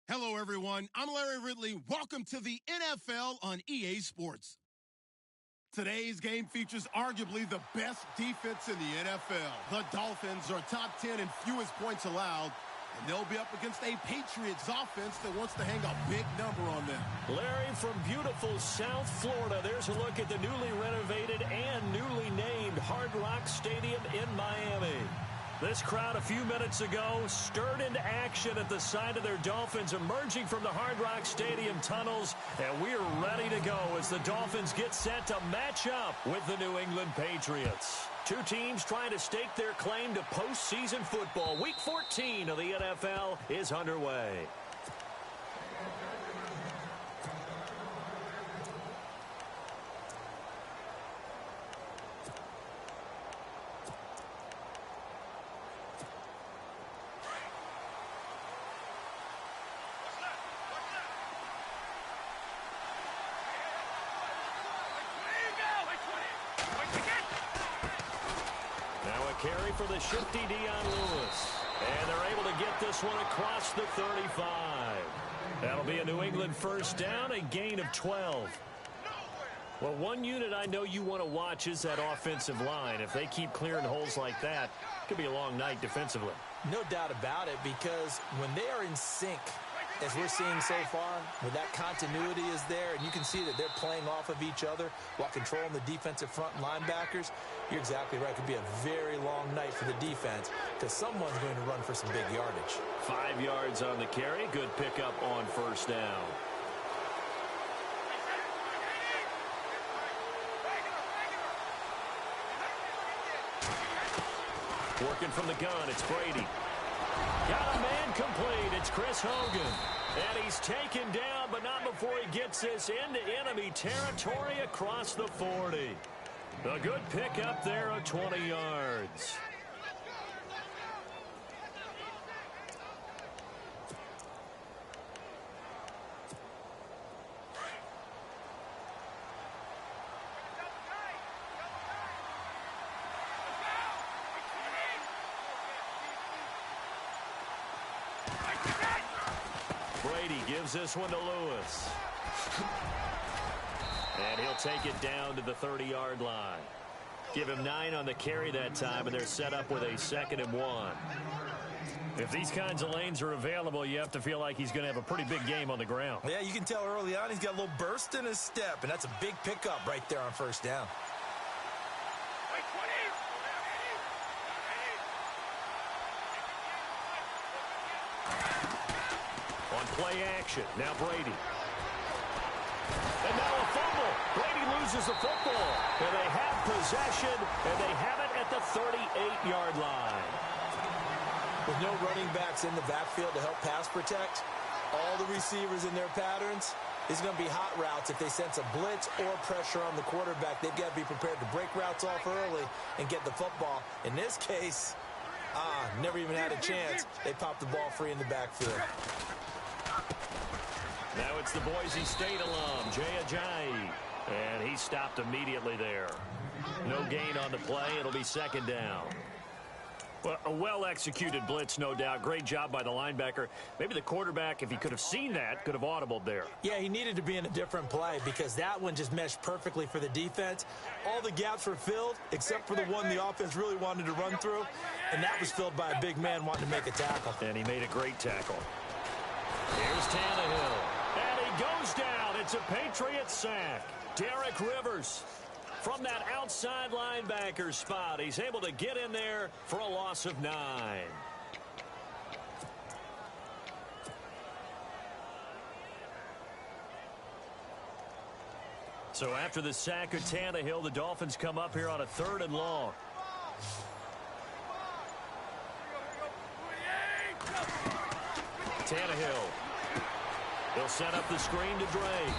Hello, everyone. I'm Larry Ridley. Welcome to the NFL on EA Sports. Today's game features arguably the best defense in the NFL. The Dolphins are top 10 in fewest points allowed, and they'll be up against a Patriots offense that wants to hang a big number on them. Larry, from beautiful South Florida, there's a look at the newly renovated and newly named Hard Rock Stadium in Miami. This crowd a few minutes ago stirred into action at the sight of their Dolphins emerging from the Hard Rock Stadium tunnels, and we're ready to go as the Dolphins get set to match up with the New England Patriots. Two teams trying to stake their claim to postseason football. Week 14 of the NFL is underway. Carry for the shifty Dion Lewis. And they're able to get this one across the 35. That'll be a New England first down, a gain of 12. Well, one unit I know you want to watch is that offensive line. If they keep clearing holes like that, it could be a long night defensively. No doubt about it, because when they are in sync, as we're seeing so far, where that continuity is there, and you can see that they're playing off of each other while controlling the defensive front linebackers, you're exactly right. It could be a very long night for the defense because someone's going to run for some big yardage. 5 yards on the carry. Good pickup on first down. Working from the gun, it's Brady. Got a man complete. It's Chris Hogan. And he's taken down, but not before he gets this into enemy territory across the 40. A good pickup there of 20 yards. Brady gives this one to Lewis. And he'll take it down to the 30-yard line. Give him 9 on the carry that time, and they're set up with a 2nd and 1. If these kinds of lanes are available, you have to feel like he's going to have a pretty big game on the ground. Yeah, you can tell early on he's got a little burst in his step, and that's a big pickup right there on first down. On play action, now Brady. And now a fumble. Brady loses the football. And they have possession, and they have it at the 38-yard line. With no running backs in the backfield to help pass protect, all the receivers in their patterns, it's going to be hot routes. If they sense a blitz or pressure on the quarterback, they've got to be prepared to break routes off early and get the football. In this case, never even had a chance. They popped the ball free in the backfield. Now it's the Boise State alum, Jay Ajayi. And he stopped immediately there. No gain on the play. It'll be 2nd down. Well, a well-executed blitz, no doubt. Great job by the linebacker. Maybe the quarterback, if he could have seen that, could have audibled there. Yeah, he needed to be in a different play because that one just meshed perfectly for the defense. All the gaps were filled except for the one the offense really wanted to run through, and that was filled by a big man wanting to make a tackle. And he made a great tackle. Here's Tannehill. And he goes down. It's a Patriot sack. Derek Rivers from that outside linebacker spot. He's able to get in there for a loss of 9. So after the sack of Tannehill, the Dolphins come up here on a 3rd and long. Tannehill. He'll set up the screen to Drake.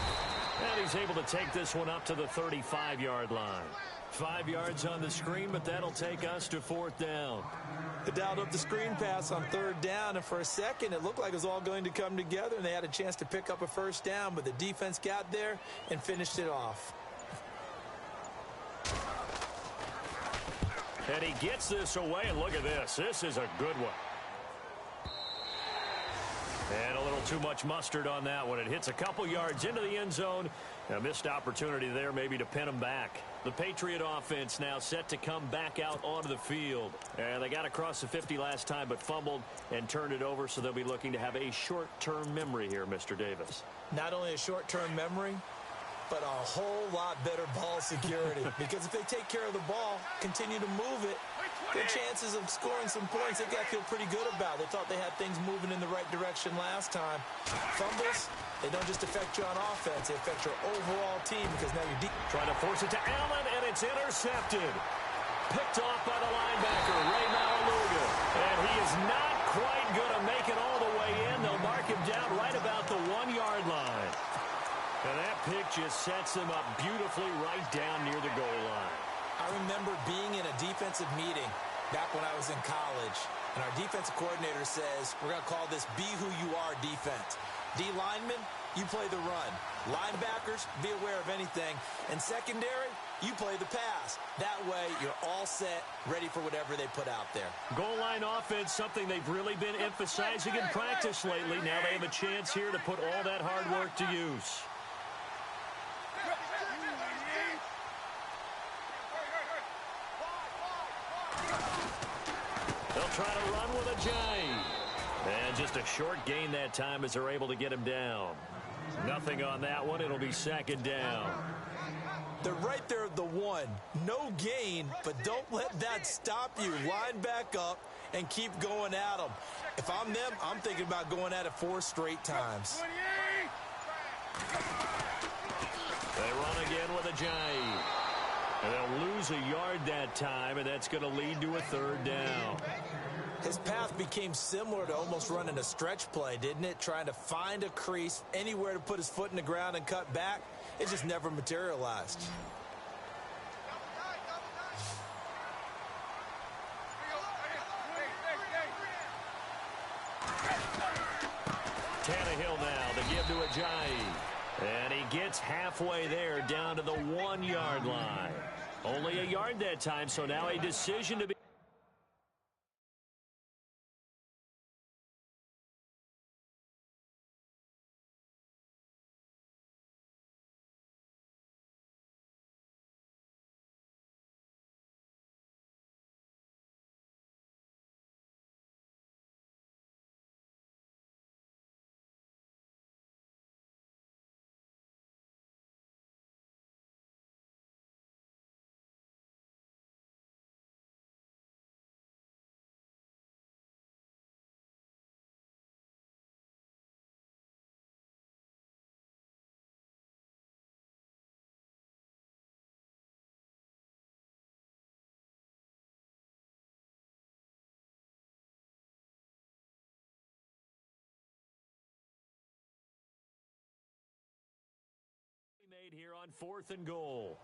And he's able to take this one up to the 35-yard line. 5 yards on the screen, but that'll take us to 4th down. They dialed up the screen pass on 3rd down, and for a second it looked like it was all going to come together, and they had a chance to pick up a first down, but the defense got there and finished it off. And he gets this away, and look at this. This is a good one. And a little Well, too much mustard on that one. It hits a couple yards into the end zone. A missed opportunity there maybe to pin them back. The Patriot offense now set to come back out onto the field. And they got across the 50 last time but fumbled and turned it over, so they'll be looking to have a short-term memory here, Mr. Davis. Not only a short-term memory, but a whole lot better ball security. Because if they take care of the ball, continue to move it, their chances of scoring some points, they got to feel pretty good about. They thought they had things moving in the right direction last time. Fumbles, they don't just affect you on offense, they affect your overall team because now you're deep. Trying to force it to Allen, and it's intercepted. Picked off by the linebacker, Ray Malaluga. And he is not quite going to make it all the way in. They'll mark him down right about the 1-yard line. And that pick just sets him up beautifully right down near the goal line. I remember being in a defensive meeting back when I was in college, and our defensive coordinator says, we're going to call this Be Who You Are defense. D linemen, you play the run. Linebackers, be aware of anything. And secondary, you play the pass. That way, you're all set, ready for whatever they put out there. Goal line offense, something they've really been emphasizing in practice lately. Now they have a chance here to put all that hard work to use. They'll try to run with a J. And just a short gain that time as they're able to get him down. Nothing on that one. It'll be second down. They're right there at the 1. No gain, but don't let that stop you. Line back up and keep going at them. If I'm them, I'm thinking about going at it 4 straight times. They run again with a J. And they'll lose a yard that time, and that's going to lead to a third down. His path became similar to almost running a stretch play, didn't it? Trying to find a crease, anywhere to put his foot in the ground and cut back. It just never materialized. Tannehill now to give to Ajayi. And he gets halfway there down to the 1-yard line. Only a yard that time, so now a decision to be. Made here on 4th and goal.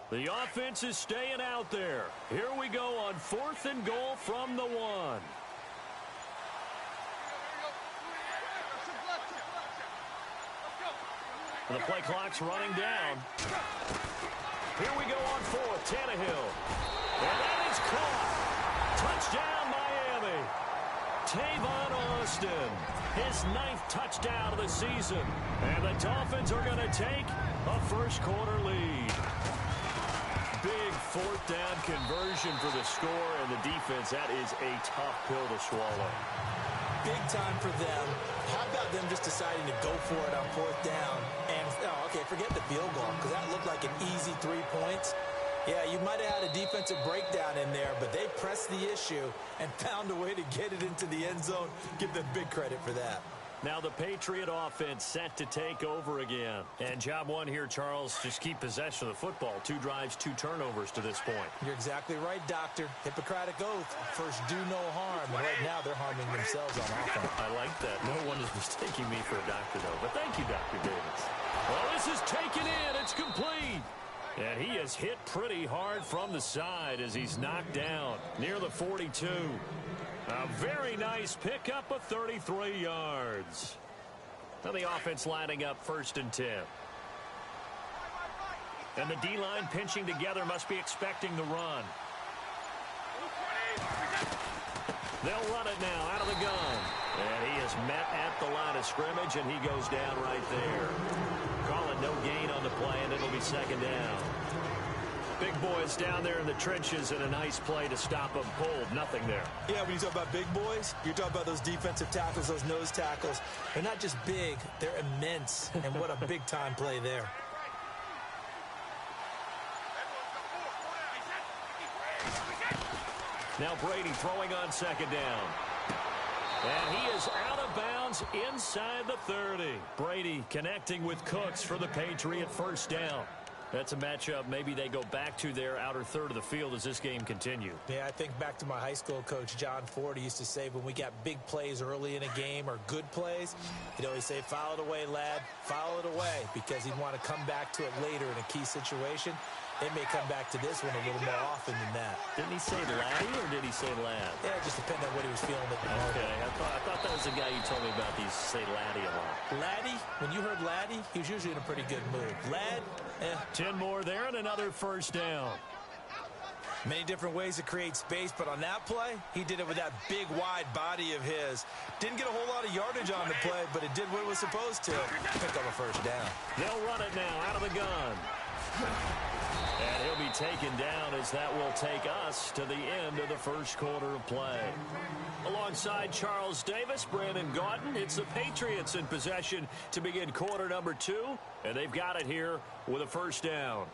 The offense is staying out there. Here we go on 4th and goal from the 1. The play clock's running down. Here we go on 4th. Tannehill. And that is caught. Touchdown, Miami. Tavon Austin. His 9th touchdown of the season. And the Dolphins are going to take a first-quarter lead. Big 4th down conversion for the score, and the defense, that is a tough pill to swallow. Big time for them. How about them just deciding to go for it on 4th down? And, oh, okay, forget the field goal, because that looked like an easy 3 points. Yeah, you might have had a defensive breakdown in there, but they pressed the issue and found a way to get it into the end zone. Give them big credit for that. Now the Patriot offense set to take over again. And job one here, Charles, just keep possession of the football. 2 drives, 2 turnovers to this point. You're exactly right, Doctor. Hippocratic oath. First, do no harm. And right now, they're harming themselves on offense. I like that. No one is mistaking me for a doctor, though. But thank you, Dr. Davis. Well, this is taken in. It's complete. And he is hit pretty hard from the side as he's knocked down near the 42. A very nice pickup of 33 yards. Now the offense lining up 1st and 10. And the D-line pinching together, must be expecting the run. They'll run it now out of the gun. And he is met at the line of scrimmage, and he goes down right there. Call it no gain on the play, and it'll be 2nd down. Big boys down there in the trenches, and a nice play to stop them cold. Nothing there. Yeah, when you talk about big boys, you're talking about those defensive tackles, those nose tackles. They're not just big, they're immense. And what a big-time play there. Now Brady throwing on 2nd down. And he is out of bounds inside the 30. Brady connecting with Cooks for the Patriot 1st down. That's a matchup maybe they go back to their outer third of the field as this game continues. Yeah, I think back to my high school coach, John Ford. He used to say when we got big plays early in a game or good plays, he'd always say, foul it away, lad, foul it away, because he'd want to come back to it later in a key situation. They may come back to this one a little more often than that. Didn't he say laddie or did he say lad? Yeah, it just depended on what he was feeling at the moment. Okay, I thought that was the guy you told me about. These say laddie a lot. Laddie, when you heard laddie, he was usually in a pretty good mood. Lad, 10 more there and another 1st down. Many different ways to create space, but on that play, he did it with that big, wide body of his. Didn't get a whole lot of yardage on the play, but it did what it was supposed to. Pick up a 1st down. They'll run it now out of the gun. And he'll be taken down as that will take us to the end of the 1st quarter of play. Alongside Charles Davis, Brandon Gaudin, it's the Patriots in possession to begin quarter number 2, and they've got it here with a 1st down.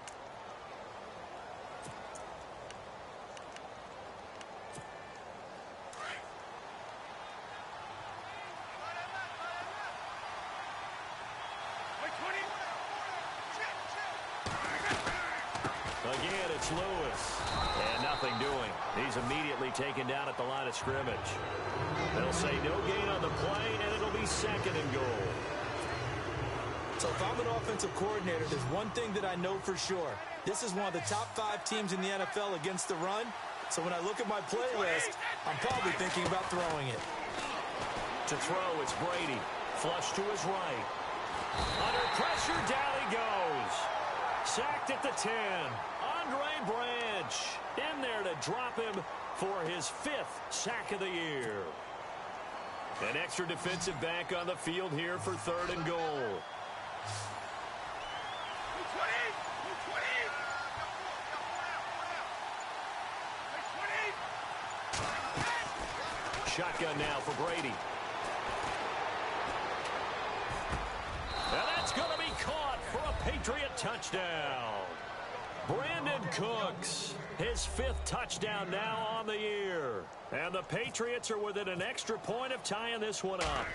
Again, it's Lewis. And nothing doing. He's immediately taken down at the line of scrimmage. They'll say no gain on the play, and it'll be 2nd and goal. So if I'm an offensive coordinator, there's one thing that I know for sure. This is one of the top 5 teams in the NFL against the run. So when I look at my playlist, I'm probably thinking about throwing it. To throw, it's Brady. Flush to his right. Under pressure, down he goes. Sacked at the 10. Andre Branch in there to drop him for his 5th sack of the year. An extra defensive back on the field here for 3rd and goal. Shotgun now for Brady. And that's going to be caught for a Patriot touchdown. Brandon Cooks, his 5th touchdown now on the year. And the Patriots are within an extra point of tying this one up.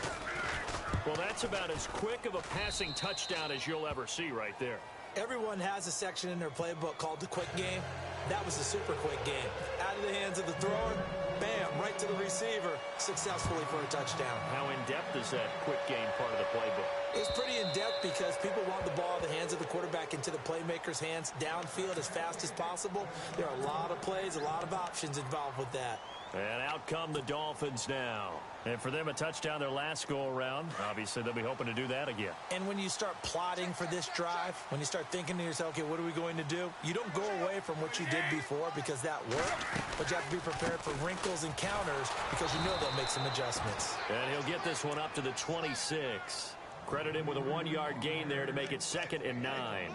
Well, that's about as quick of a passing touchdown as you'll ever see right there. Everyone has a section in their playbook called the quick game. That was the super quick game. Out of the hands of the thrower, bam, right to the receiver, successfully for a touchdown. How in-depth is that quick game part of the playbook? It's pretty in-depth because people want the ball in the hands of the quarterback into the playmaker's hands downfield as fast as possible. There are a lot of plays, a lot of options involved with that. And out come the Dolphins now. And for them, a touchdown their last go-around. Obviously, they'll be hoping to do that again. And when you start plotting for this drive, when you start thinking to yourself, okay, what are we going to do? You don't go away from what you did before because that worked, but you have to be prepared for wrinkles and counters because you know they'll make some adjustments. And he'll get this one up to the 26. Credit him with a 1-yard gain there to make it 2nd and 9.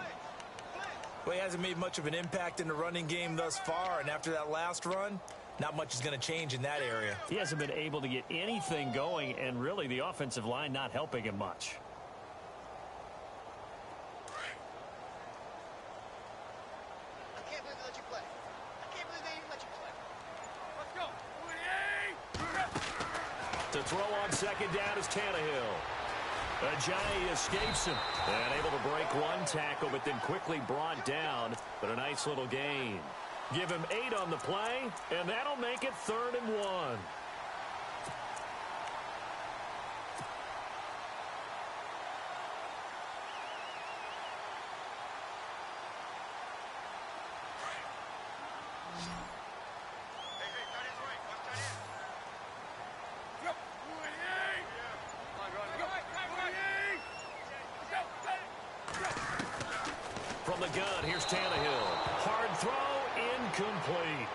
Well, he hasn't made much of an impact in the running game thus far, and after that last run, not much is going to change in that area. He hasn't been able to get anything going, and really the offensive line not helping him much. I can't believe they let you play. I can't believe they even let you play. Let's go. To throw on 2nd down is Tannehill. Ajayi escapes him. And able to break one tackle, but then quickly brought down. But a nice little gain. Give him 8 on the play, and that'll make it 3rd and 1. from the gun. Here's Tannehill. Hard throw, incomplete.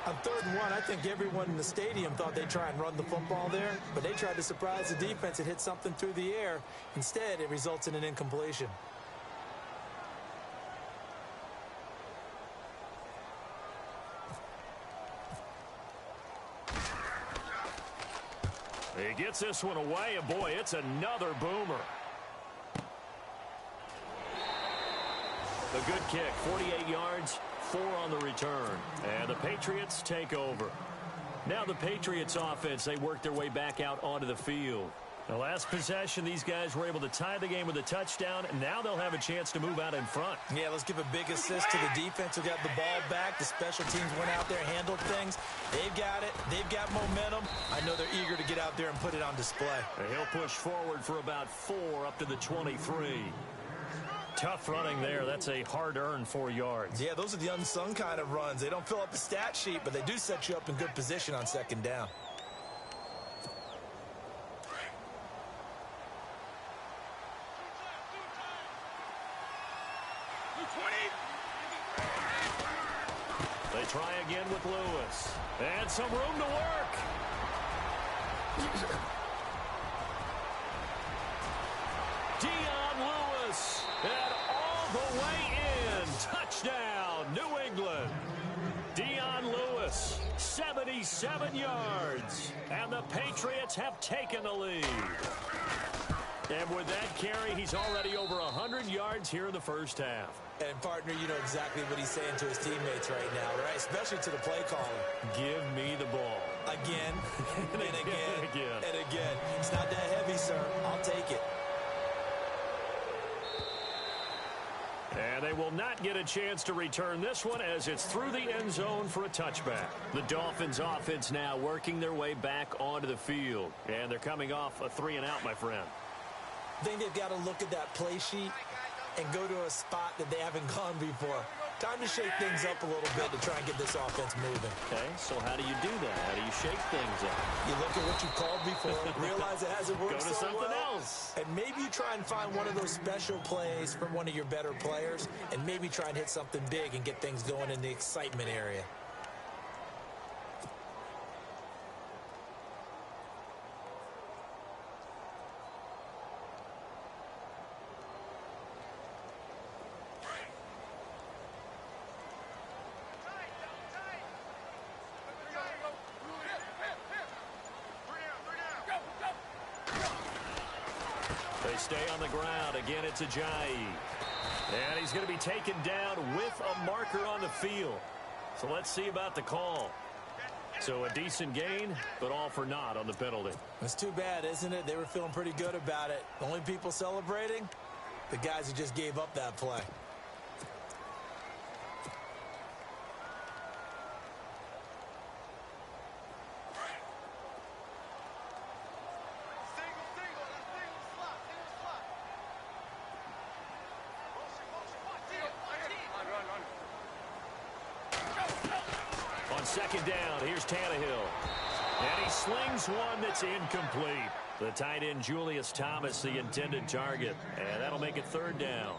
On 3rd and 1, I think everyone in the stadium thought they'd try and run the football there, but they tried to surprise the defense and hit something through the air. Instead, it results in an incompletion. He gets this one away, and boy, it's another boomer. A good kick, 48 yards, 4 on the return. And the Patriots take over. Now the Patriots offense, they work their way back out onto the field. The last possession, these guys were able to tie the game with a touchdown, and now they'll have a chance to move out in front. Yeah, let's give a big assist to the defense who got the ball back. The special teams went out there, handled things. They've got it. They've got momentum. I know they're eager to get out there and put it on display. And he'll push forward for about 4 up to the 23. Tough running there. That's a hard-earned 4 yards. Yeah, those are the unsung kind of runs. They don't fill up a stat sheet, but they do set you up in good position on 2nd down. They try again with Lewis. And some room to work. Dion Lewis. And all the way in. Touchdown, New England. Dion Lewis, 77 yards. And the Patriots have taken the lead. And with that carry, he's already over 100 yards here in the first half. And, partner, you know exactly what he's saying to his teammates right now, right? Especially to the play caller. Give me the ball. Again, and again, and again. It's not that heavy, sir. I'll take it. And they will not get a chance to return this one as it's through the end zone for a touchback. The Dolphins offense now working their way back onto the field. And they're coming off a 3-and-out, my friend. I think they've got to look at that play sheet and go to a spot that they haven't gone before. Time to shake things up a little bit to try and get this offense moving. Okay, so how do you do that? How do you shake things up? You look at what you called before, realize it hasn't worked Go to so something well, else. and maybe you try and find one of those special plays from one of your better players, and maybe try and hit something big and get things going in the excitement area. They stay on the ground. Again, it's Ajayi. And he's going to be taken down with a marker on the field. So let's see about the call. So a decent gain, but all for naught on the penalty. It's too bad, isn't it? They were feeling pretty good about it. The only people celebrating, the guys who just gave up that play. On 2nd down, here's Tannehill. And he slings one that's incomplete. The tight end, Julius Thomas, the intended target. And that'll make it 3rd down.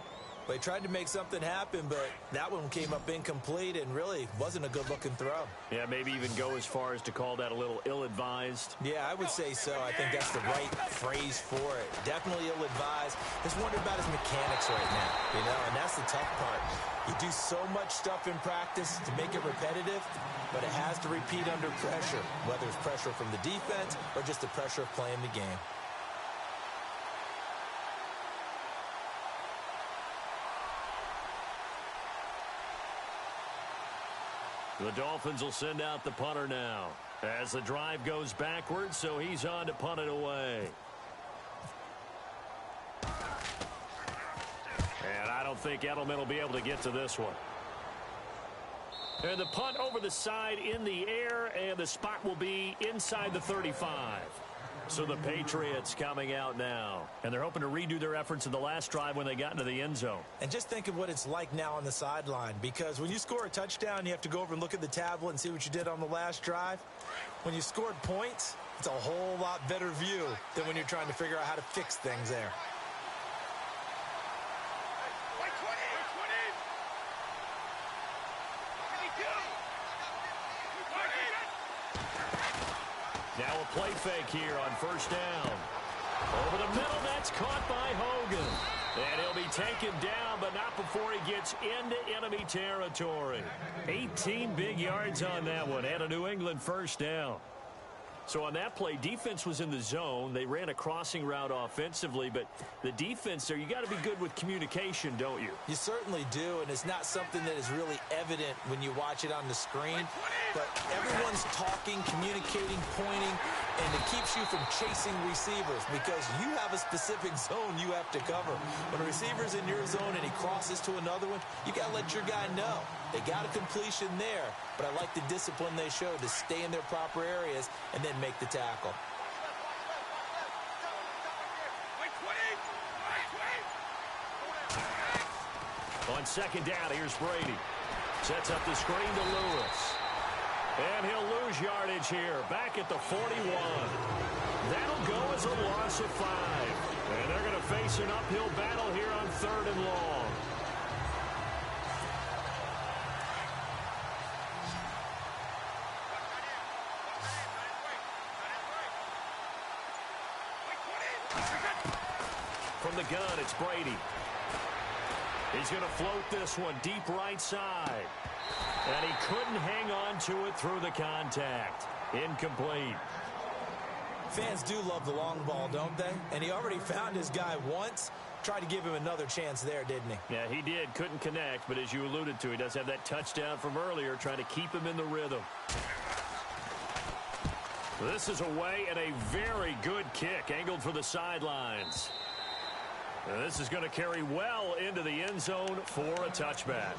They tried to make something happen, but that one came up incomplete and really wasn't a good-looking throw. Yeah, maybe even go as far as to call that a little ill-advised. Yeah, I would say so. I think that's the right phrase for it. Definitely ill-advised. Just wonder about his mechanics right now, you know, and that's the tough part. You do so much stuff in practice to make it repetitive, but it has to repeat under pressure, whether it's pressure from the defense or just the pressure of playing the game. The Dolphins will send out the punter now as the drive goes backwards, so he's on to punt it away. And I don't think Edelman will be able to get to this one. And the punt over the side in the air, and the spot will be inside the 35. So the Patriots coming out now, and they're hoping to redo their efforts in the last drive when they got into the end zone. And just think of what it's like now on the sideline, because when you score a touchdown, you have to go over and look at the tablet and see what you did on the last drive. When you scored points, it's a whole lot better view than when you're trying to figure out how to fix things there. play fake here on first down. Over the middle, that's caught by Hogan. And he'll be taken down, but not before he gets into enemy territory. 18 big yards on that one, and a New England first down. So on that play, defense was in the zone. They ran a crossing route offensively, but the defense there, you got to be good with communication, don't you? You certainly do, and it's not something that is really evident when you watch it on the screen. But everyone's talking, communicating, pointing, and it keeps you from chasing receivers because you have a specific zone you have to cover. When a receiver's in your zone and he crosses to another one, you got to let your guy know. They got a completion there, but I like the discipline they showed to stay in their proper areas and then make the tackle. On second down, here's Brady. Sets up the screen to Lewis. And he'll lose yardage here, back at the 41. That'll go as a loss of 5. And they're going to face an uphill battle here on 3rd and long. From the gun, it's Brady. He's going to float this one deep right side. And he couldn't hang on to it through the contact. Incomplete. Fans do love the long ball, don't they? And he already found his guy once. Tried to give him another chance there, didn't he? Yeah, he did. Couldn't connect, but as you alluded to, he does have that touchdown from earlier, trying to keep him in the rhythm. This is away and a very good kick, angled for the sidelines. And this is going to carry well into the end zone for a touchback.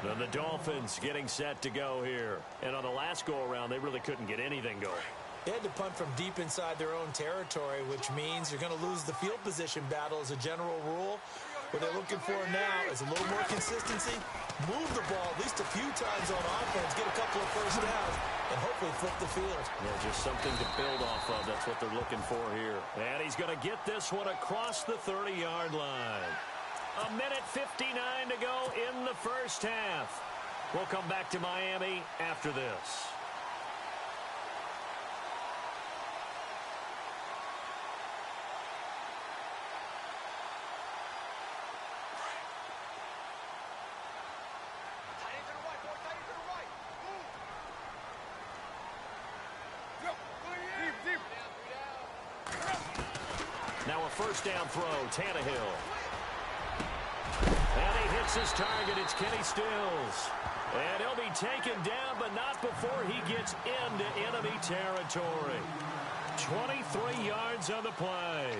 And the Dolphins getting set to go here. And on the last go-around, they really couldn't get anything going. They had to punt from deep inside their own territory, which means you're going to lose the field position battle as a general rule. What they're looking for now is a little more consistency, move the ball at least a few times on offense, get a couple of first downs, and hopefully flip the field. Yeah, just something to build off of. That's what they're looking for here. And he's going to get this one across the 30-yard line. 1:59 to go in the first half. We'll come back to Miami after this. Now a first down throw, Tannehill. And he hits his target. It's Kenny Stills. And he'll be taken down, but not before he gets into enemy territory. 23 yards on the play.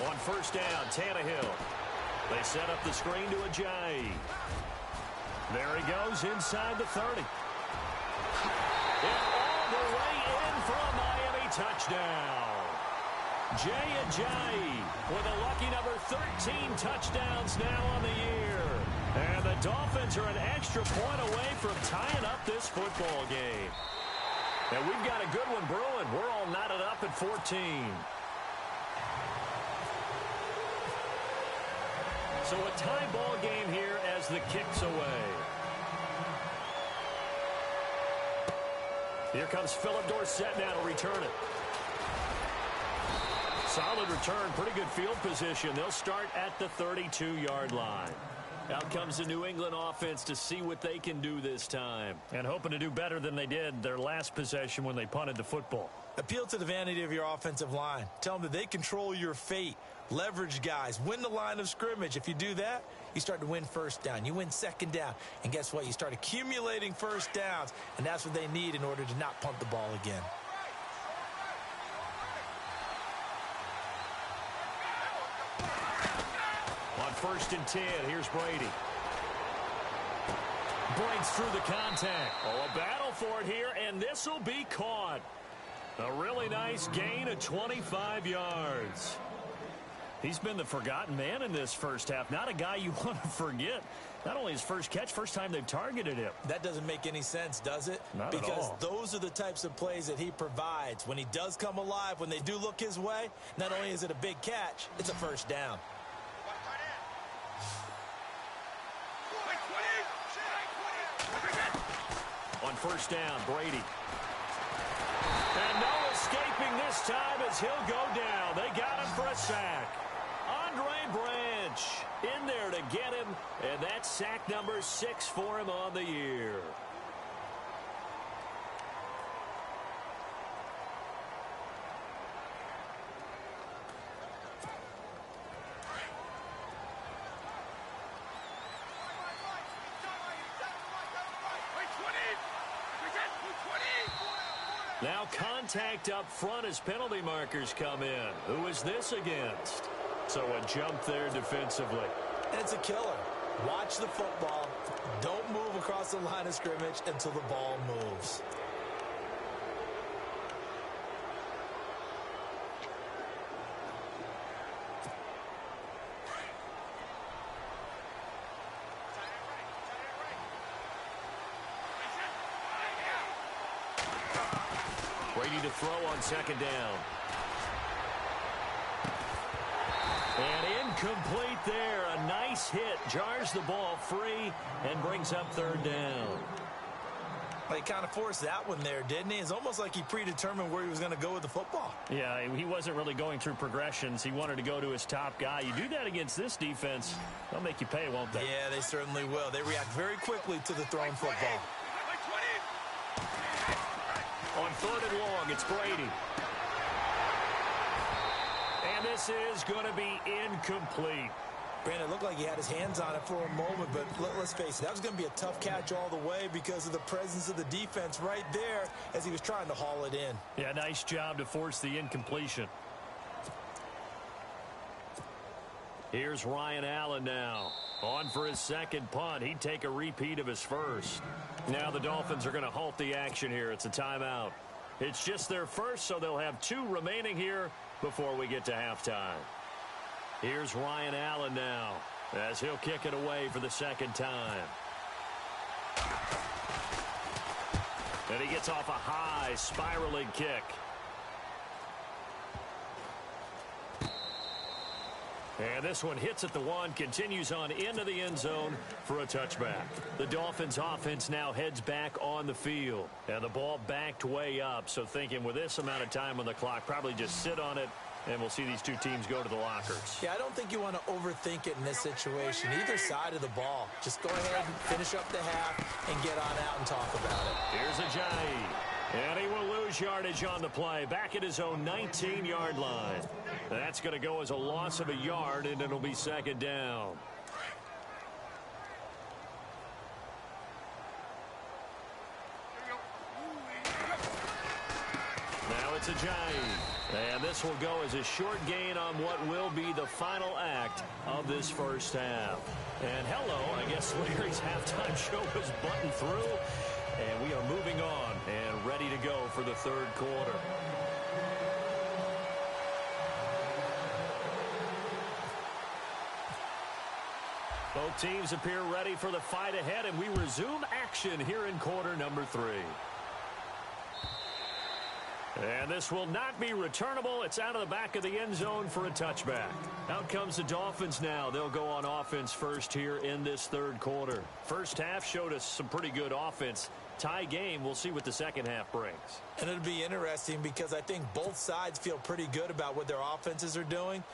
On first down, Tannehill. They set up the screen to Ajayi. There he goes inside the 30. And all the way in for a Miami touchdown. Jay Ajayi with a lucky number 13 touchdowns now on the year. And the Dolphins are an extra point away from tying up this football game. And we've got a good one brewing. We're all knotted up at 14. So a tie ball game here as the kick's away. Here comes Philip Dorsett now to return it. Solid return, pretty good field position. They'll start at the 32-yard line. Out comes the New England offense to see what they can do this time. And hoping to do better than they did their last possession when they punted the football. Appeal to the vanity of your offensive line. Tell them that they control your fate. Leverage guys. Win the line of scrimmage. If you do that, you start to win first down. You win second down. And guess what? You start accumulating first downs. And that's what they need in order to not punt the ball again. On 1st and 10, here's Brady. Breaks through the contact. Oh, a battle for it here, and this will be caught. A really nice gain of 25 yards. He's been the forgotten man in this first half. Not a guy you want to forget. Not only his first catch, first time they've targeted him. That doesn't make any sense, does it? Not at all. Because those are the types of plays that he provides. When he does come alive, when they do look his way, not only is it a big catch, it's a first down. On first down, Brady. And no escaping this time as he'll go down. They got him for a sack. Andre Branch in there to get him, and that's sack number 6 for him on the year. Now contact up front as penalty markers come in. Who is this against? So a jump there defensively. And it's a killer. Watch the football. Don't move across the line of scrimmage until the ball moves. Brady to throw on second down. And incomplete there. A nice hit. Jars the ball free and brings up third down. Well, he kind of forced that one there, didn't he? It's almost like he predetermined where he was going to go with the football. Yeah, he wasn't really going through progressions. He wanted to go to his top guy. You do that against this defense, they'll make you pay, won't they? Yeah, they certainly will. They react very quickly to the thrown football. On third and long, it's Brady. And this is going to be incomplete. Brandon, it looked like he had his hands on it for a moment, but let's face it, that was going to be a tough catch all the way because of the presence of the defense right there as he was trying to haul it in. Yeah, nice job to force the incompletion. Here's Ryan Allen now. On for his second punt. He'd take a repeat of his first. Now the Dolphins are going to halt the action here. It's a timeout. It's just their first, so they'll have 2 remaining here before we get to halftime. Here's Ryan Allen now as he'll kick it away for the second time. And he gets off a high spiraling kick. And this one hits at the 1, continues on into the end zone for a touchback. The Dolphins offense now heads back on the field. And the ball backed way up, so thinking with this amount of time on the clock, probably just sit on it, and we'll see these 2 teams go to the lockers. Yeah, I don't think you want to overthink it in this situation, either side of the ball. Just go ahead and finish up the half and get on out and talk about it. Here's Ajayi. And he will lose yardage on the play, back at his own 19-yard line. That's going to go as a loss of a yard, and it'll be second down. Now it's Ajayi. And this will go as a short gain on what will be the final act of this first half. And hello, I guess Larry's halftime show was buttoned through. And we are moving on and ready to go for the third quarter. Both teams appear ready for the fight ahead, and we resume action here in quarter number 3. And this will not be returnable. It's out of the back of the end zone for a touchback. Out comes the Dolphins now. They'll go on offense first here in this third quarter. First half showed us some pretty good offense. Tie game. We'll see what the second half brings. And it'll be interesting because I think both sides feel pretty good about what their offenses are doing.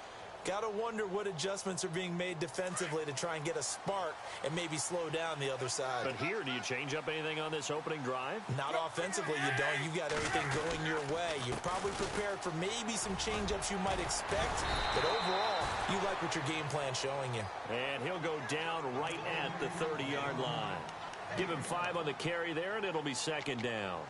Got to wonder what adjustments are being made defensively to try and get a spark and maybe slow down the other side. But here, do you change up anything on this opening drive? Not offensively, you don't. You've got everything going your way. You're probably prepared for maybe some change-ups you might expect, but overall, you like what your game plan's showing you. And he'll go down right at the 30-yard line. Give him 5 on the carry there, and it'll be second down.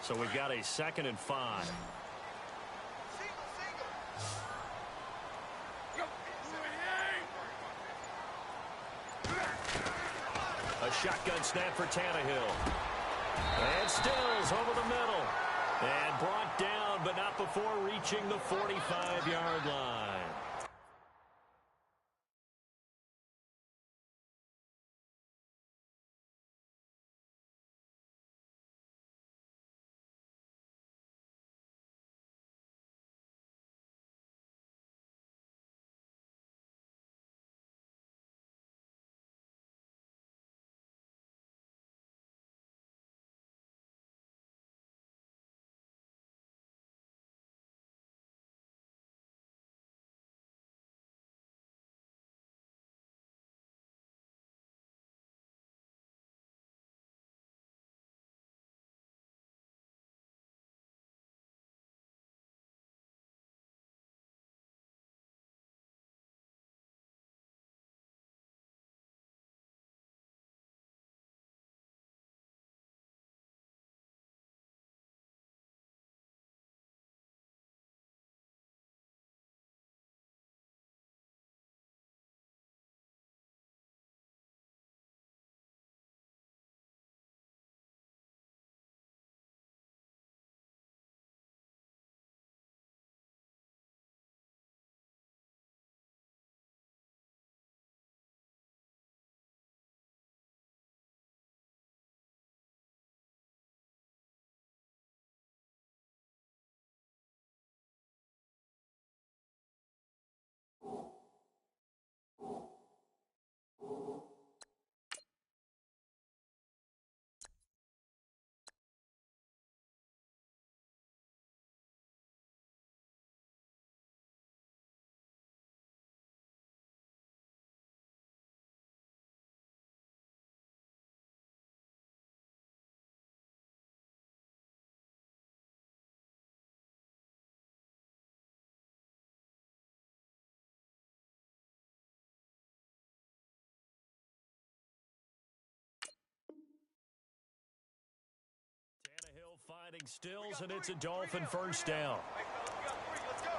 So we've got a 2nd and 5. A shotgun snap for Tannehill. And Stills over the middle. And brought down, but not before reaching the 45-yard line. Tannehill finding Stills, and it's a Dolphin first down. Let's go.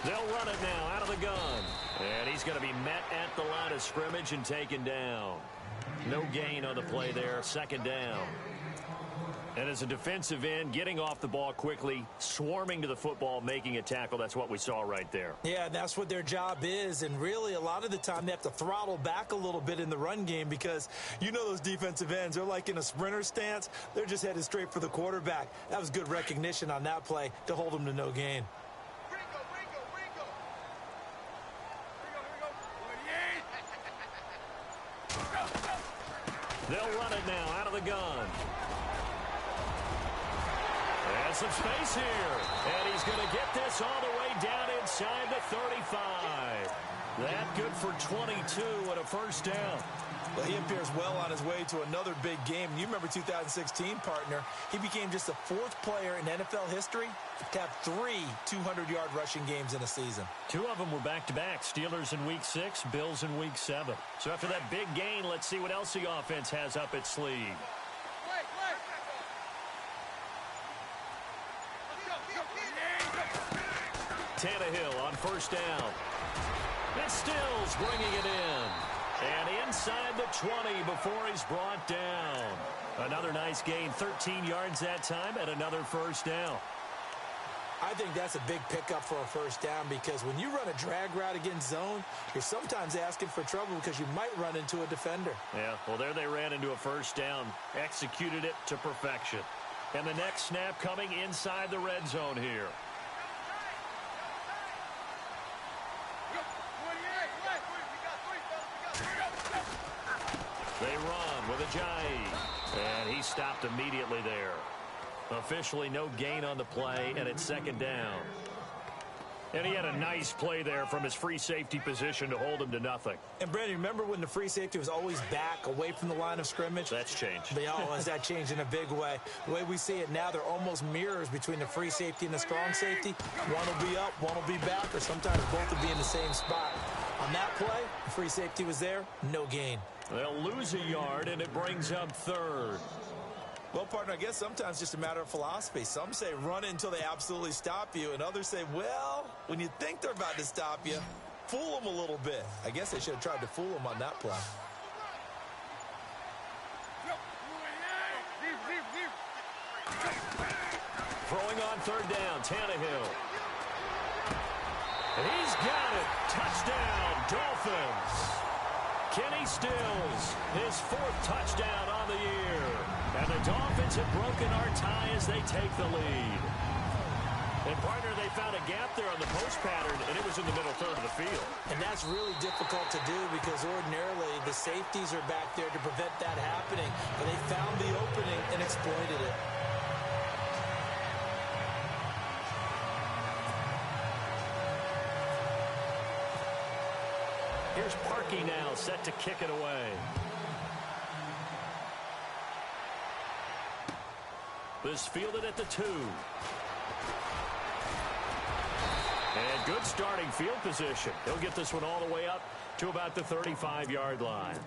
They'll run it now out of the gun. And he's going to be met at the line of scrimmage and taken down. No gain on the play there, second down. And as a defensive end, getting off the ball quickly, swarming to the football, making a tackle, that's what we saw right there. Yeah, and that's what their job is. And really, a lot of the time, they have to throttle back a little bit in the run game because you know those defensive ends, they're like in a sprinter stance. They're just headed straight for the quarterback. That was good recognition on that play to hold them to no gain. They'll run it now out of the gun. And some space here. And he's going to get this all the way down inside the 35. That good for 22 and a first down. Well, he appears well on his way to another big game. You remember 2016, partner. He became just the fourth player in NFL history to have 3 200-yard rushing games in a season. 2 of them were back-to-back. Steelers in Week 6, Bills in Week 7. So after that big gain, let's see what else the offense has up its sleeve. Tannehill on first down. And Stills bringing it in. And inside the 20 before he's brought down. Another nice gain, 13 yards that time, and another first down. I think that's a big pickup for a first down because when you run a drag route against zone, you're sometimes asking for trouble because you might run into a defender. Yeah, well, there they ran into a first down, executed it to perfection. And the next snap coming inside the red zone here. They run with Ajayi, and he stopped immediately there. Officially no gain on the play, and it's second down. And he had a nice play there from his free safety position to hold him to nothing. And, Brandon, remember when the free safety was always back away from the line of scrimmage? That's changed. Has that changed in a big way? The way we see it now, they're almost mirrors between the free safety and the strong safety. One will be up, one will be back, or sometimes both will be in the same spot. On that play, the free safety was there, no gain. They'll lose a yard, and it brings up third. Well, partner, I guess sometimes just a matter of philosophy. Some say run it until they absolutely stop you, and others say, well, when you think they're about to stop you, fool them a little bit. I guess they should have tried to fool them on that play. Throwing on third down, Tannehill. And he's got it. Touchdown, Dolphins. Kenny Stills, his 4th touchdown on the year. And the Dolphins have broken our tie as they take the lead. And, partner, they found a gap there on the post pattern, and it was in the middle third of the field. And that's really difficult to do because ordinarily the safeties are back there to prevent that happening. But they found the opening and exploited it. Here's Parkey now, set to kick it away. This fielded at the 2. And good starting field position. He'll get this one all the way up to about the 35-yard line.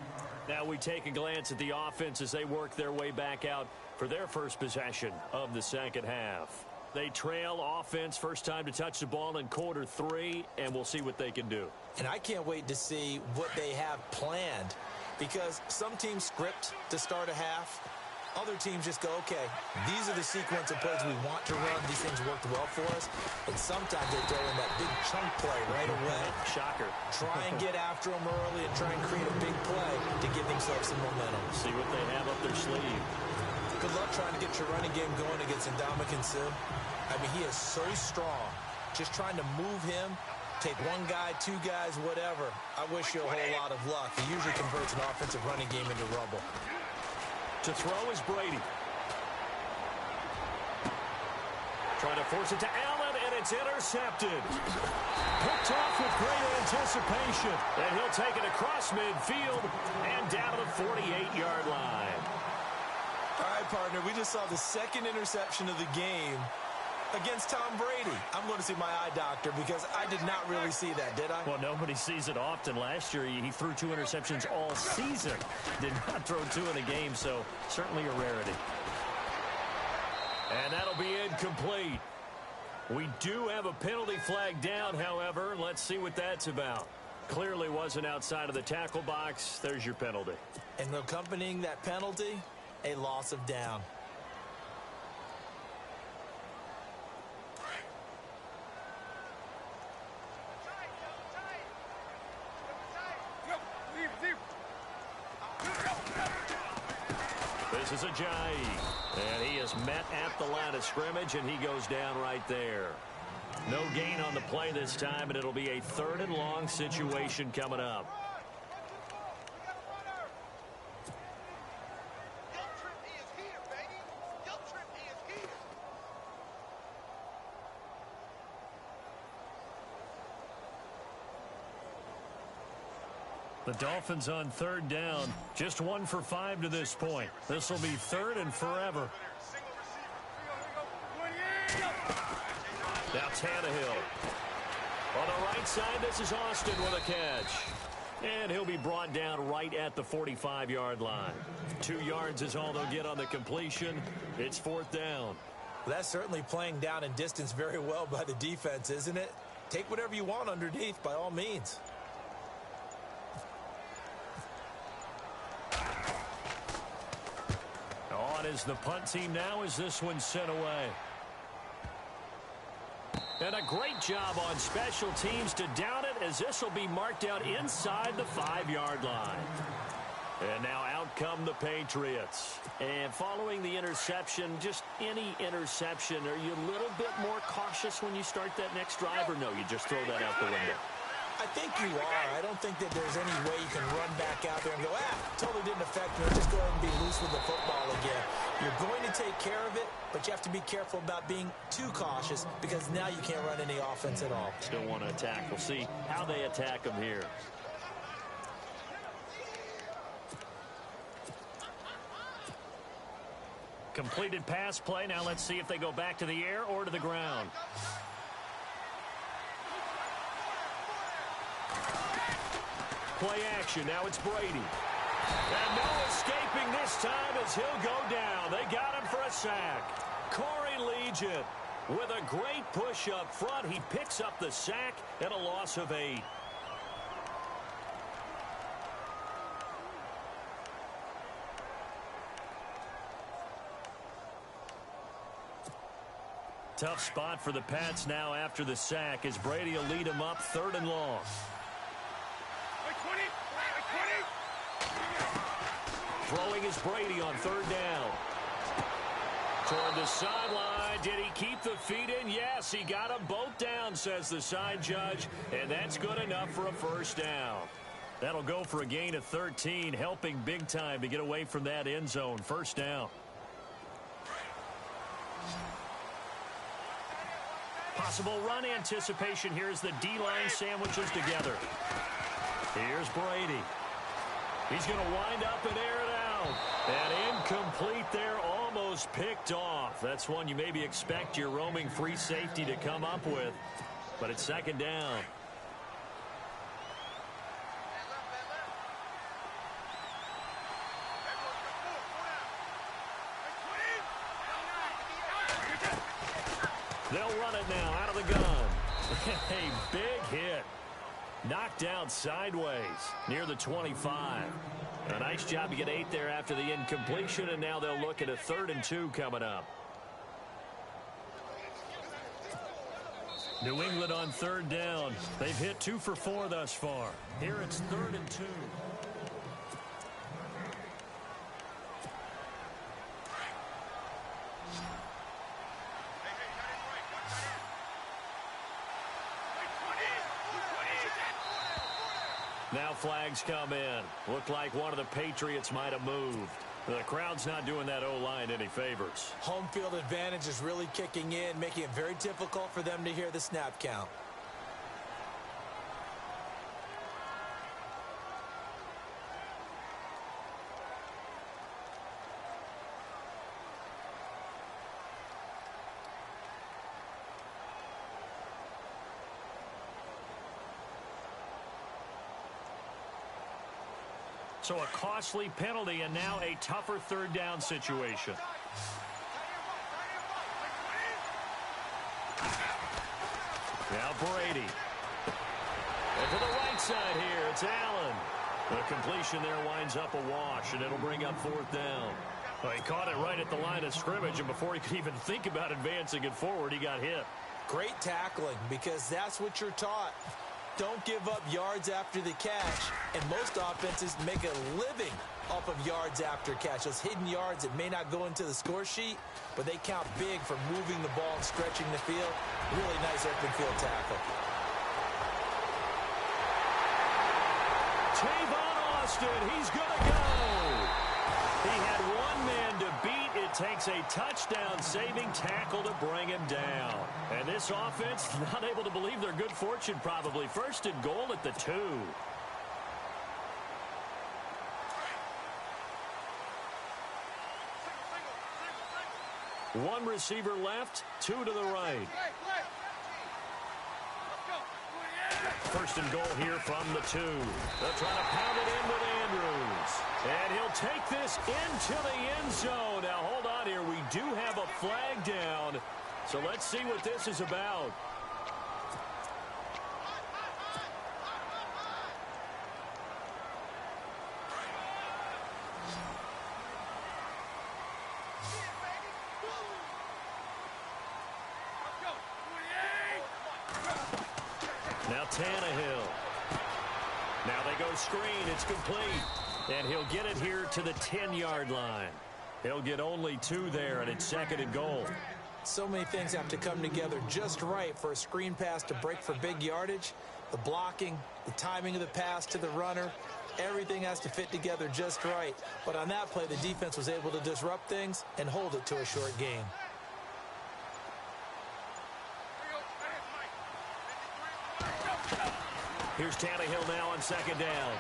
Now we take a glance at the offense as they work their way back out for their first possession of the second half. They trail offense, first time to touch the ball in quarter 3, and we'll see what they can do. And I can't wait to see what they have planned because some teams script to start a half. Other teams just go, okay, these are the sequence of plays we want to run. These things worked well for us. And sometimes they throw in that big chunk play right away. Shocker. Try and get after them early and try and create a big play to give themselves some momentum. See what they have up their sleeve. Good luck trying to get your running game going against Ndamukong Suh. I mean, he is so strong. Just trying to move him, take one guy, 2 guys, whatever. I wish you a whole lot of luck. He usually converts an offensive running game into rubble. To throw is Brady. Trying to force it to Allen, and it's intercepted. Picked off with great anticipation. And he'll take it across midfield and down to the 48-yard line. All right, partner, we just saw the 2nd interception of the game against Tom Brady. I'm going to see my eye doctor because I did not really see that, did I? Well, nobody sees it often. Last year, he threw 2 interceptions all season. Did not throw 2 in a game, so certainly a rarity. And that'll be incomplete. We do have a penalty flag down, however. Let's see what that's about. Clearly wasn't outside of the tackle box. There's your penalty. And accompanying that penalty, a loss of down. This is Ajayi, and he is met at the line of scrimmage, and he goes down right there. No gain on the play this time, and it'll be a 3rd and long situation coming up. The Dolphins on 3rd down, just 1 for 5 to this point. This will be 3rd and forever. Now Tannehill. On the right side, this is Austin with a catch. And he'll be brought down right at the 45-yard line. 2 yards is all they'll get on the completion. It's 4th down. That's certainly playing down in distance very well by the defense, isn't it? Take whatever you want underneath by all means. On is the punt team now as this one's sent away. And a great job on special teams to down it as this will be marked out inside the 5-yard line. And now out come the Patriots. And following the interception, just any interception, are you a little bit more cautious when you start that next drive, or no, you just throw that out the window? I think you are. I don't think that there's any way you can run back out there and go, totally didn't affect me. Let's just go ahead and be loose with the football again. You're going to take care of it, but you have to be careful about being too cautious because now you can't run any offense at all. Still want to attack. We'll see how they attack them here. Completed pass play. Now let's see if they go back to the air or to the ground. Play action. Now it's Brady. And no escaping this time as he'll go down. They got him for a sack. Corey Legion with a great push up front. He picks up the sack and a loss of 8. Tough spot for the Pats now after the sack as Brady will lead them up 3rd and long. Throwing is Brady on 3rd down. Toward the sideline. Did he keep the feet in? Yes, he got them both down, says the side judge. And that's good enough for a 1st down. That'll go for a gain of 13, helping big time to get away from that end zone. 1st down. Possible run anticipation here as the D-line sandwiches together. Here's Brady. He's going to wind up and air it out. And incomplete there, almost picked off. That's one you maybe expect your roaming free safety to come up with. But it's 2nd down. They'll run it now out of the gun. A big hit. Knocked down sideways near the 25. A nice job to get 8 there after the incompletion, and now they'll look at a 3rd and 2 coming up. New England on 3rd down. They've hit 2 for 4 thus far. Here it's 3rd and 2. Now flags come in. Looked like one of the Patriots might have moved. The crowd's not doing that O-line any favors. Home field advantage is really kicking in, making it very difficult for them to hear the snap count. So a costly penalty and now a tougher 3rd down situation. Now Brady. And to the right side here, it's Allen. The completion there winds up a wash, and it'll bring up 4th down. Well, he caught it right at the line of scrimmage, and before he could even think about advancing it forward, he got hit. Great tackling, because that's what you're taught. Don't give up yards after the catch, and most offenses make a living off of yards after catch. Those hidden yards that may not go into the score sheet, but they count big for moving the ball and stretching the field. Really nice open field tackle. Tavon Austin, he's going to go. He had one man to beat. It takes a touchdown-saving tackle to bring him down. And this offense not able to believe their good fortune probably. 1st and goal at the 2. One receiver left, 2 to the right. 1st and goal here from the 2. They'll try to pound it in with Andrews. And he'll take this into the end zone. Now, hold on here. We do have a flag down. So let's see what this is about. Now Tannehill. Now they go screen. It's complete. And he'll get it here to the 10-yard line. He'll get only 2 there, and it's 2nd and goal. So many things have to come together just right for a screen pass to break for big yardage. The blocking, the timing of the pass to the runner, everything has to fit together just right. But on that play, the defense was able to disrupt things and hold it to a short gain. Here's Tannehill now on second down.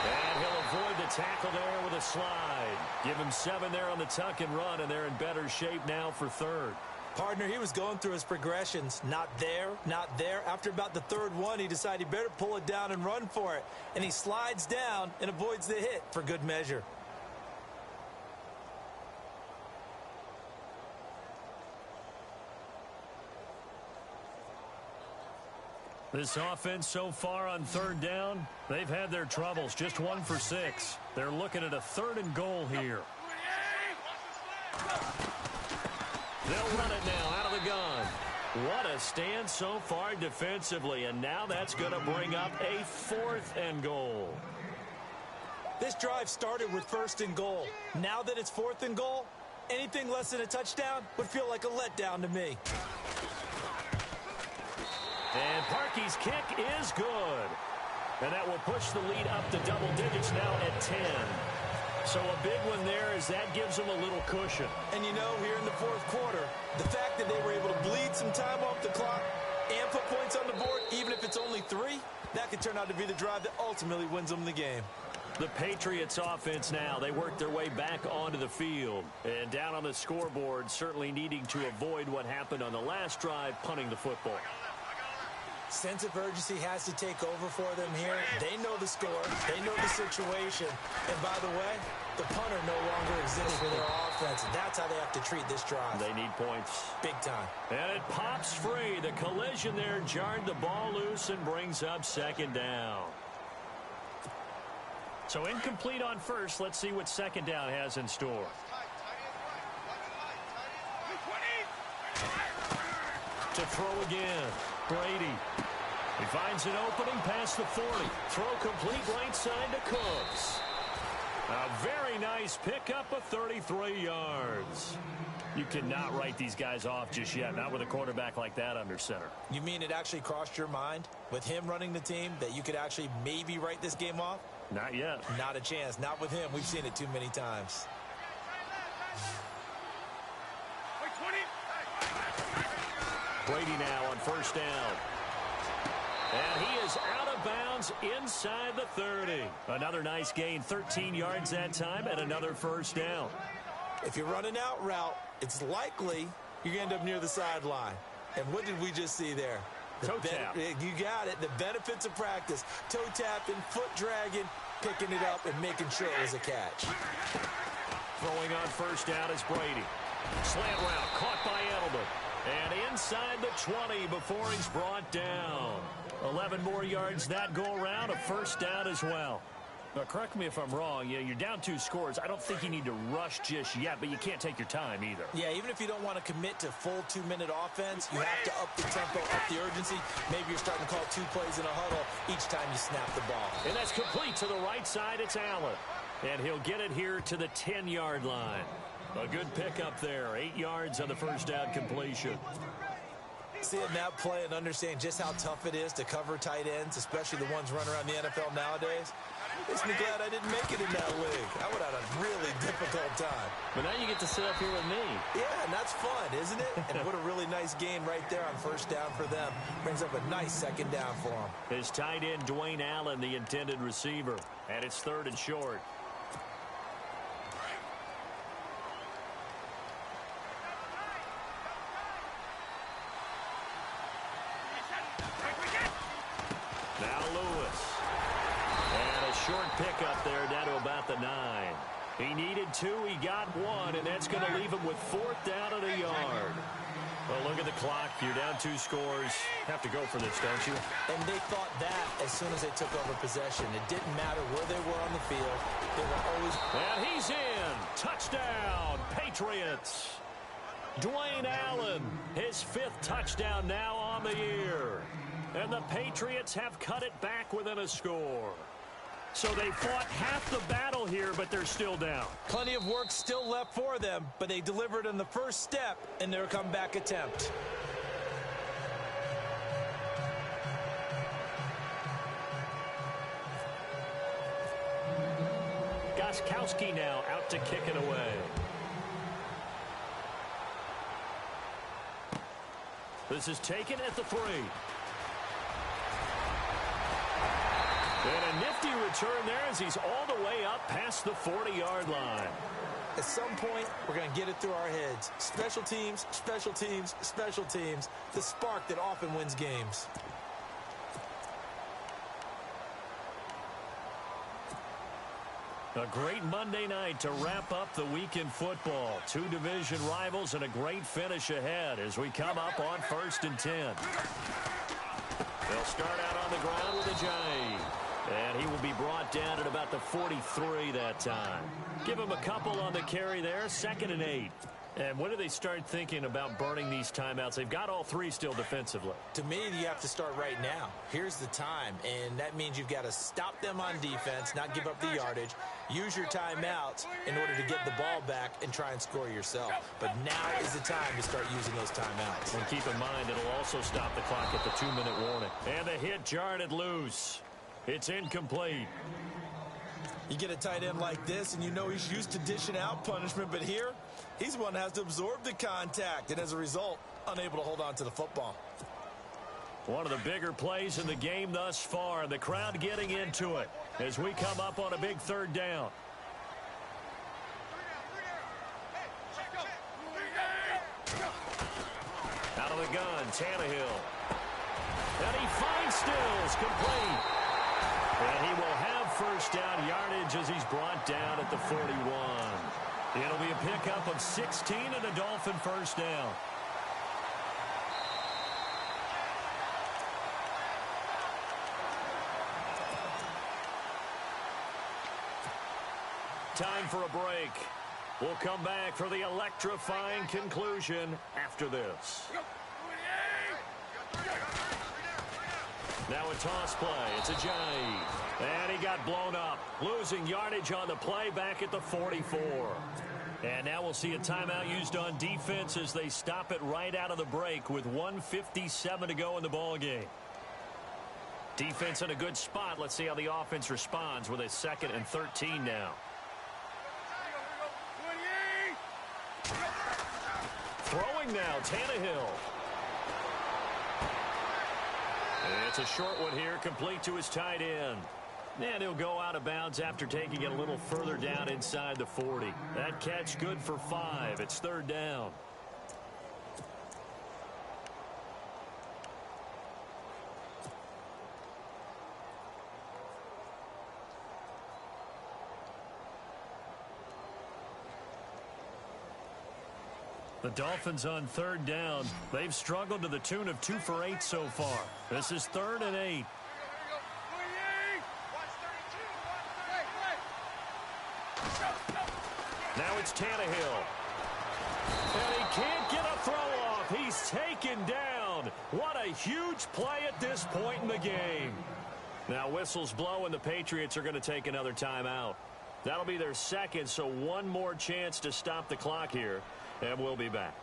And he'll avoid the tackle there with a slide. Give him 7 there on the tuck and run, and they're in better shape now for third. Partner, he was going through his progressions. Not there, not there. After about the third one, he decided he better pull it down and run for it. And he slides down and avoids the hit for good measure. This offense so far on third down, they've had their troubles. Just 1 for 6. They're looking at a 3rd and goal here. They'll run it now out of the gun. What a stand so far defensively, and now that's going to bring up a 4th and goal. This drive started with 1st and goal. Now that it's 4th and goal, anything less than a touchdown would feel like a letdown to me. And Parkey's kick is good. And that will push the lead up to double digits now at 10. So a big one there as that gives them a little cushion. And you know, here in the 4th quarter, the fact that they were able to bleed some time off the clock and put points on the board, even if it's only 3, that could turn out to be the drive that ultimately wins them the game. The Patriots offense now, they work their way back onto the field. And down on the scoreboard, certainly needing to avoid what happened on the last drive, punting the football. Sense of urgency has to take over for them here. They know the score. They know the situation. And by the way, the punter no longer exists for their offense. That's how they have to treat this drive. They need points. Big time. And it pops free. The collision there jarred the ball loose and brings up 2nd down. So incomplete on first. Let's see what 2nd down has in store. To throw again. Brady. He finds an opening past the 40. Throw complete right side to Cooks. A very nice pickup of 33 yards. You cannot write these guys off just yet, not with a quarterback like that under center. You mean it actually crossed your mind with him running the team that you could actually maybe write this game off? Not yet. Not a chance. Not with him. We've seen it too many times. Brady now on 1st down. And he is out of bounds inside the 30. Another nice gain, 13 yards that time, and another 1st down. If you run an out route, it's likely you're going to end up near the sideline. And what did we just see there? Toe tap. You got it. The benefits of practice. Toe tapping, foot dragging, picking it up, and making sure it was a catch. Throwing on 1st down is Brady. Slant route caught by Edelman. And inside the 20 before he's brought down. 11 more yards that go around, a 1st down as well. Now, correct me if I'm wrong. You're down 2 scores. I don't think you need to rush just yet, but you can't take your time either. Yeah, even if you don't want to commit to full 2-minute offense, you have to up the tempo, up the urgency. Maybe you're starting to call 2 plays in a huddle each time you snap the ball. And that's complete to the right side. It's Allen. And he'll get it here to the 10-yard line. A good pickup there. 8 yards on the 1st down completion. Seeing that play and understanding just how tough it is to cover tight ends, especially the ones running around the NFL nowadays, makes me glad I didn't make it in that league. I would have had a really difficult time. But now you get to sit up here with me. Yeah, and that's fun, isn't it? And what a really nice gain right there on 1st down for them. Brings up a nice 2nd down for them. His tight end, Goin Allen, the intended receiver. And it's 3rd and short. Now Lewis. And a short pickup there down to about the 9. He needed 2, he got 1, and that's going to leave him with 4th down at a yard. Well, look at the clock. You're down 2 scores. Have to go for this, don't you? And they thought that as soon as they took over possession. It didn't matter where they were on the field. They were always... And he's in. Touchdown, Patriots. Goin Allen, his 5th touchdown now on the year. And the Patriots have cut it back within a score. So they fought half the battle here, but they're still down. Plenty of work still left for them, but they delivered on the first step in their comeback attempt. Goskowski now out to kick it away. This is taken at the 3. And a nifty return there as he's all the way up past the 40-yard line. At some point, we're going to get it through our heads. Special teams, special teams, special teams. The spark that often wins games. A great Monday night to wrap up the week in football. 2 division rivals and a great finish ahead as we come up on 1st and 10. They'll start out on the ground with a J. And he will be brought down at about the 43 that time. Give him a couple on the carry there. 2nd and 8. And when do they start thinking about burning these timeouts? They've got all 3 still defensively. To me, you have to start right now. Here's the time, and that means you've got to stop them on defense, not give up the yardage, use your timeouts in order to get the ball back and try and score yourself. But now is the time to start using those timeouts. And keep in mind, it'll also stop the clock at the 2-minute warning. And the hit jarred it loose. It's incomplete. You get a tight end like this, and you know he's used to dishing out punishment, but here, he's the one that has to absorb the contact, and as a result, unable to hold on to the football. One of the bigger plays in the game thus far. The crowd getting into it as we come up on a big 3rd down. Out of the gun, Tannehill. And he finds Stills, complete. And he will have 1st down yardage as he's brought down at the 41. It'll be a pickup of 16 and a Dolphin 1st down. Time for a break. We'll come back for the electrifying conclusion after this. Now a toss play. It's a J. And he got blown up. Losing yardage on the play back at the 44. And now we'll see a timeout used on defense as they stop it right out of the break with 1:57 to go in the ball game. Defense in a good spot. Let's see how the offense responds with a 2nd and 13 now. Throwing now, Tannehill. It's a short one here, complete to his tight end. And he'll go out of bounds after taking it a little further down inside the 40. That catch good for 5. It's 3rd down. The Dolphins on 3rd down. They've struggled to the tune of 2 for 8 so far. This is 3rd and 8. Now it's Tannehill. And he can't get a throw off. He's taken down. What a huge play at this point in the game. Now whistles blow and the Patriots are going to take another timeout. That'll be their 2nd, so one more chance to stop the clock here. And we'll be back.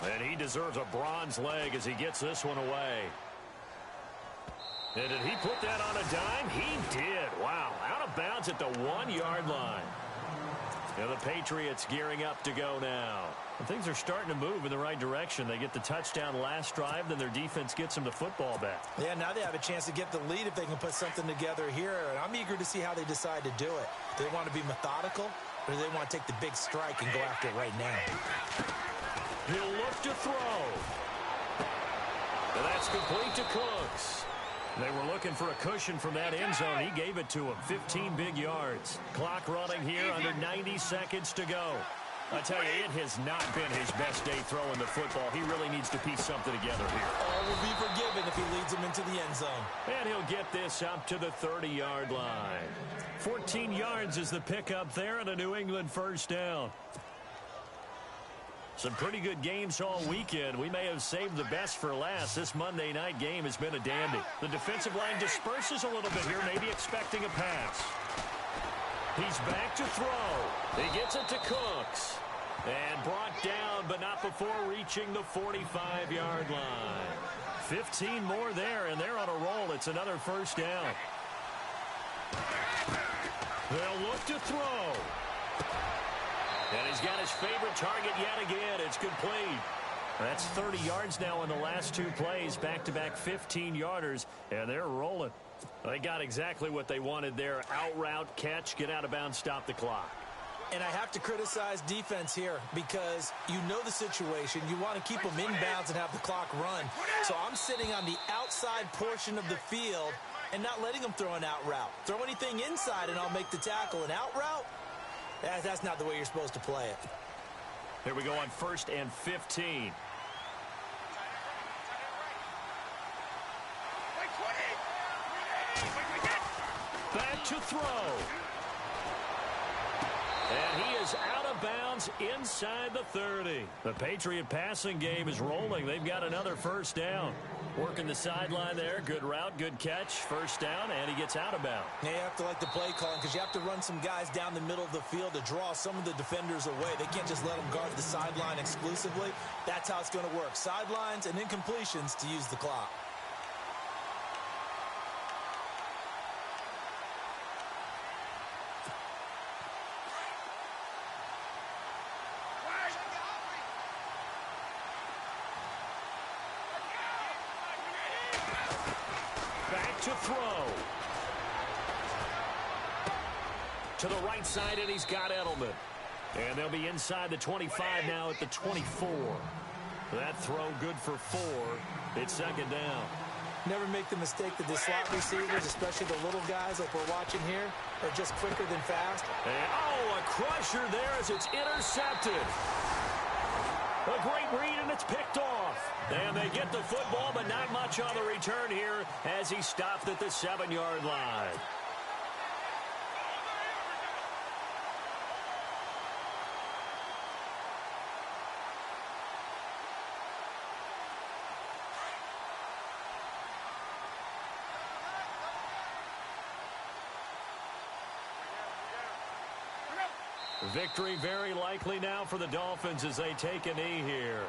And he deserves a bronze leg as he gets this one away. And did he put that on a dime? He did. Wow. Out of bounds at the 1-yard line. And the Patriots gearing up to go now. And things are starting to move in the right direction. They get the touchdown last drive, then their defense gets them the football back. Yeah, now they have a chance to get the lead if they can put something together here. And I'm eager to see how they decide to do it. Do they want to be methodical, or do they want to take the big strike and go after it right now? He'll look to throw. And that's complete to Cooks. They were looking for a cushion from that end zone. He gave it to him. 15 big yards. Clock running here under 90 seconds to go. I tell you, it has not been his best day throwing the football. He really needs to piece something together here. All will be forgiven if he leads him into the end zone. And he'll get this up to the 30-yard line. 14 yards is the pickup there and a New England 1st down. Some pretty good games all weekend. We may have saved the best for last. This Monday night game has been a dandy. The defensive line disperses a little bit here, maybe expecting a pass. He's back to throw. He gets it to Cooks. And brought down, but not before reaching the 45-yard line. 15 more there, and they're on a roll. It's another first down. They'll look to throw. And he's got his favorite target yet again. It's complete. That's 30 yards now in the last two plays. Back-to-back 15-yarders, and they're rolling. They got exactly what they wanted there. Out route, catch, get out of bounds, stop the clock. And I have to criticize defense here because you know the situation. You want to keep them inbounds and have the clock run. So I'm sitting on the outside portion of the field and not letting them throw an out route. Throw anything inside and I'll make the tackle. An out route? That's not the way you're supposed to play it. Here we go on 1st and 15. Back to throw. And he is out of bounds inside the 30. The Patriot passing game is rolling. They've got another first down. Working the sideline there. Good route, good catch. First down, and he gets out of bounds. Yeah, you have to like the play calling because you have to run some guys down the middle of the field to draw some of the defenders away. They can't just let them guard the sideline exclusively. That's how it's going to work. Sidelines and incompletions to use the clock. To throw. To the right side, and he's got Edelman. And they'll be inside the 25 now at the 24. That throw good for 4. It's second down. Never make the mistake that the slot receivers, especially the little guys like we're watching here, are just quicker than fast. And, a crusher there as it's intercepted. A great read, and it's picked off. And they get the football, but not much on the return here as he stopped at the 7-yard line. Victory very likely now for the Dolphins as they take a knee here.